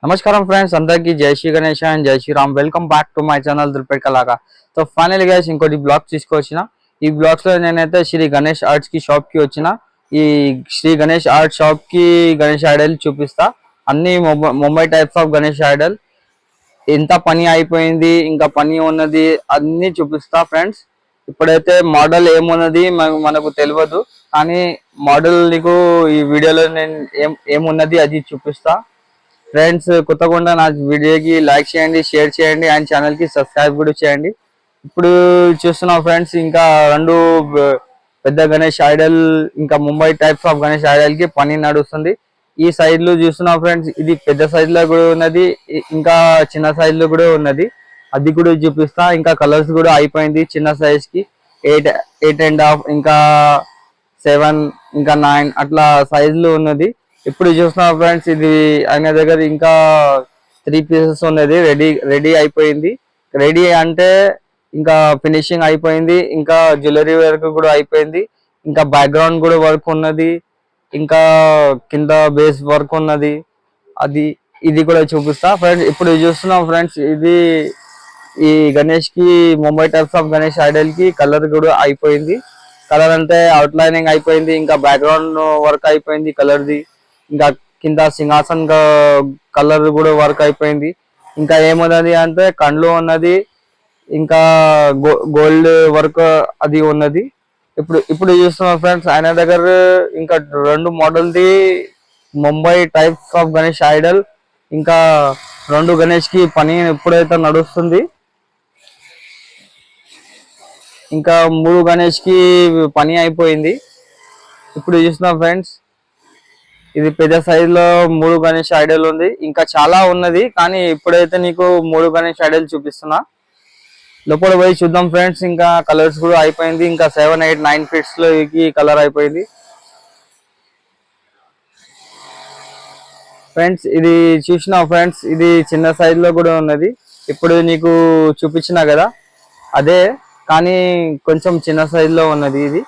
నమస్కారం ఫ్రెండ్స్, అందరికీ జై శ్రీ గణేష్ అండ్ జై Shriram. Welcome back to my channel దుర్పేట్ కలాగా. సో ఫైనల్ గైస్ ఇంకోటి బ్లాగ్ తీసుకొచ్చిన. ఈ బ్లాగ్స్ లో నేనైతే శ్రీ గణేష్ ఆర్ట్స్ కి షాప్ కి వచ్చిన. ఈ శ్రీ గణేష్ ఆర్ట్ షాప్ కి గణేష్ ఐడల్ చూపిస్తా. అన్ని Mumbai types of Ganesh Idol, ఎంత పని అయిపోయింది ఇంకా పని ఉన్నది అన్ని చూపిస్తా ఫ్రెండ్స్. ఇప్పుడైతే మోడల్ ఏమున్నది మనకు తెలియదు, కానీ మోడల్ నీకు ఈ వీడియోలో నేను ఏమున్నది అది చూపిస్తా ఫ్రెండ్స్. కొత్తగా నా వీడియోకి లైక్ చేయండి, షేర్ చేయండి అండ్ ఛానల్ కి సబ్స్క్రైబ్ కూడా చేయండి. ఇప్పుడు చూస్తున్నాం ఫ్రెండ్స్, ఇంకా రెండు పెద్ద గణేష్ ఐడల్ ఇంకా Mumbai types of Ganesh Idol కి పని నడుస్తుంది. ఈ సైడ్ లో చూస్తున్నాం ఫ్రెండ్స్, ఇది పెద్ద సైజ్ లో కూడా ఉన్నది, ఇంకా చిన్న సైజ్ లో కూడా ఉన్నది, అది కూడా చూపిస్తా. ఇంకా కలర్స్ కూడా అయిపోయింది. చిన్న సైజ్ కి 8.5, ఇంకా 7, ఇంకా 9 అట్లా సైజ్ లో ఉన్నది. ఇప్పుడు చూస్తున్నా ఫ్రెండ్స్, ఇది ఆయన దగ్గర ఇంకా 3 పీసెస్ ఉన్నది, రెడీ అయిపోయింది. రెడీ అంటే ఇంకా ఫినిషింగ్ అయిపోయింది, ఇంకా జ్యువెలరీ వర్క్ కూడా అయిపోయింది, ఇంకా బ్యాక్గ్రౌండ్ కూడా వర్క్ ఉన్నది, ఇంకా కింద బేస్ వర్క్ ఉన్నది, ఇది కూడా చూపిస్తా ఫ్రెండ్స్. ఇప్పుడు చూస్తున్నాం ఫ్రెండ్స్, ఇది ఈ గణేష్ కి Mumbai types of Ganesh Idol కి కలర్ కూడా అయిపోయింది. కలర్ అంటే అవుట్ లైనింగ్ అయిపోయింది, ఇంకా బ్యాక్గ్రౌండ్ వర్క్ అయిపోయింది కలర్ది, ఇంకా కింద సింహాసన్ కలర్ కూడా వర్క్ అయిపోయింది. ఇంకా ఏమున్నది అంటే కండ్లు ఉన్నది, ఇంకా గోల్డ్ వర్క్ అది ఉన్నది. ఇప్పుడు చూస్తున్నాం ఫ్రెండ్స్, ఆయన దగ్గర ఇంకా 2 మోడల్ది Mumbai types of Ganesh idol, ఇంకా 2 గణేష్ కి పని ఎప్పుడైతే నడుస్తుంది, ఇంకా 3 గణేష్ కి పని అయిపోయింది. ఇప్పుడు చూస్తున్నాం ఫ్రెండ్స్, ఇది పెద్ద సైజ్ లో 3 గణేష్ ఐడల్ ఉంది, ఇంకా చాలా ఉన్నది, కానీ ఇప్పుడైతే నీకు 3 గణేష్ ఐడల్ చూపిస్తున్నా. లోపల పోయి చూద్దాం ఫ్రెండ్స్. ఇంకా కలర్స్ కూడా అయిపోయింది, ఇంకా 7, 8, 9 ఫీట్స్ లో కలర్ అయిపోయింది ఫ్రెండ్స్. ఇది చూసినా ఫ్రెండ్స్, ఇది చిన్న సైజ్ లో కూడా ఉన్నది, ఇప్పుడు నీకు చూపించినా కదా అదే, కానీ కొంచెం చిన్న సైజ్ లో ఉన్నది ఇది.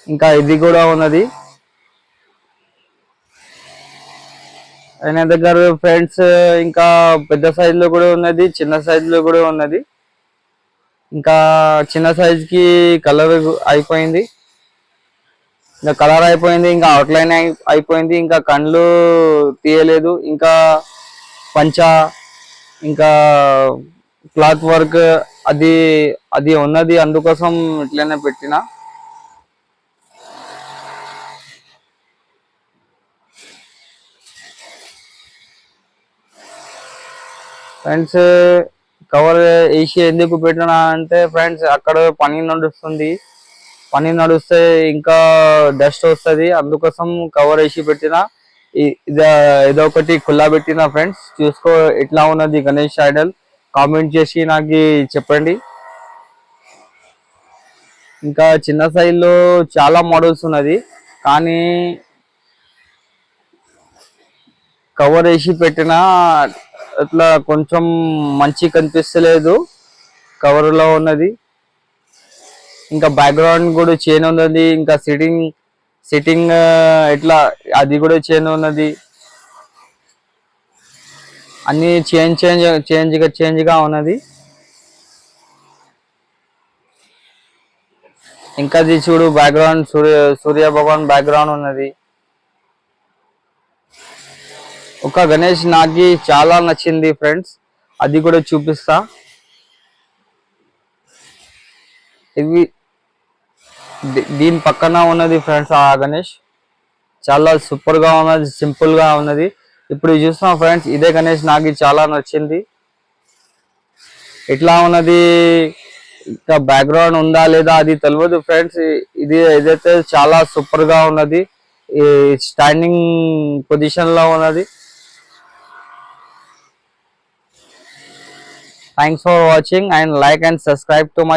ఇంకా ఇది కూడా ఉన్నది ఆయన దగ్గర ఫ్రెండ్స్. ఇంకా పెద్ద సైజ్ లో కూడా ఉన్నది, చిన్న సైజ్ లో కూడా ఉన్నది. ఇంకా చిన్న సైజ్ కి కలర్ అయిపోయింది, ఇంకా కలర్ అయిపోయింది, ఇంకా అవుట్లైన్ అయిపోయింది, ఇంకా కళ్ళు తీయలేదు, ఇంకా పంచా, ఇంకా క్లాత్ వర్క్ అది ఉన్నది, అందుకోసం ఇట్లనే పెట్టిన ఫ్రెండ్స్. కవర్ వేసి ఎందుకు పెట్టినా అంటే ఫ్రెండ్స్, అక్కడ పని నడుస్తే ఇంకా డస్ట్ వస్తుంది, అందుకోసం కవర్ వేసి పెట్టిన. ఇదొకటి ఖుల్లా పెట్టిన ఫ్రెండ్స్. చూసుకో ఎట్లా ఉన్నది గణేష్ ఐడల్, కామెంట్ చేసి నాకు చెప్పండి. ఇంకా చిన్న సైజ్ లో చాలా మోడల్స్ ఉన్నది, కానీ కవర్ వేసి పెట్టిన అట్లా కొంచెం మంచి కనిపిస్తలేదు కవర్ లో ఉన్నది. ఇంకా బ్యాక్గ్రౌండ్ కూడా చైన్ ఉన్నది, ఇంకా సిట్టింగ్ ఎట్లా అది కూడా చైన్ ఉన్నది, అన్ని చేంజ్ గా ఉన్నది. ఇంకా అది చూడు, బ్యాక్గ్రౌండ్ సూర్య భగవాన్ బ్యాక్గ్రౌండ్ ఉన్నది. ఒక గణేష్ నాకు చాలా నచ్చింది ఫ్రెండ్స్, అది కూడా చూపిస్తా. ఇవి దీని పక్కన ఉన్నది ఫ్రెండ్స్, ఆ గణేష్ చాలా సూపర్ గా ఉన్నది, సింపుల్ గా ఉన్నది. ఇప్పుడు చూస్తున్నాం ఫ్రెండ్స్, ఇదే గణేష్ నాకు చాలా నచ్చింది. ఎట్లా ఉన్నది, ఇంకా బ్యాక్గ్రౌండ్ ఉందా లేదా అది తెలియదు ఫ్రెండ్స్. ఇది ఏదైతే చాలా సూపర్ గా ఉన్నది, ఈ స్టాండింగ్ పొజిషన్ లో ఉన్నది. Thanks for watching and like and subscribe to my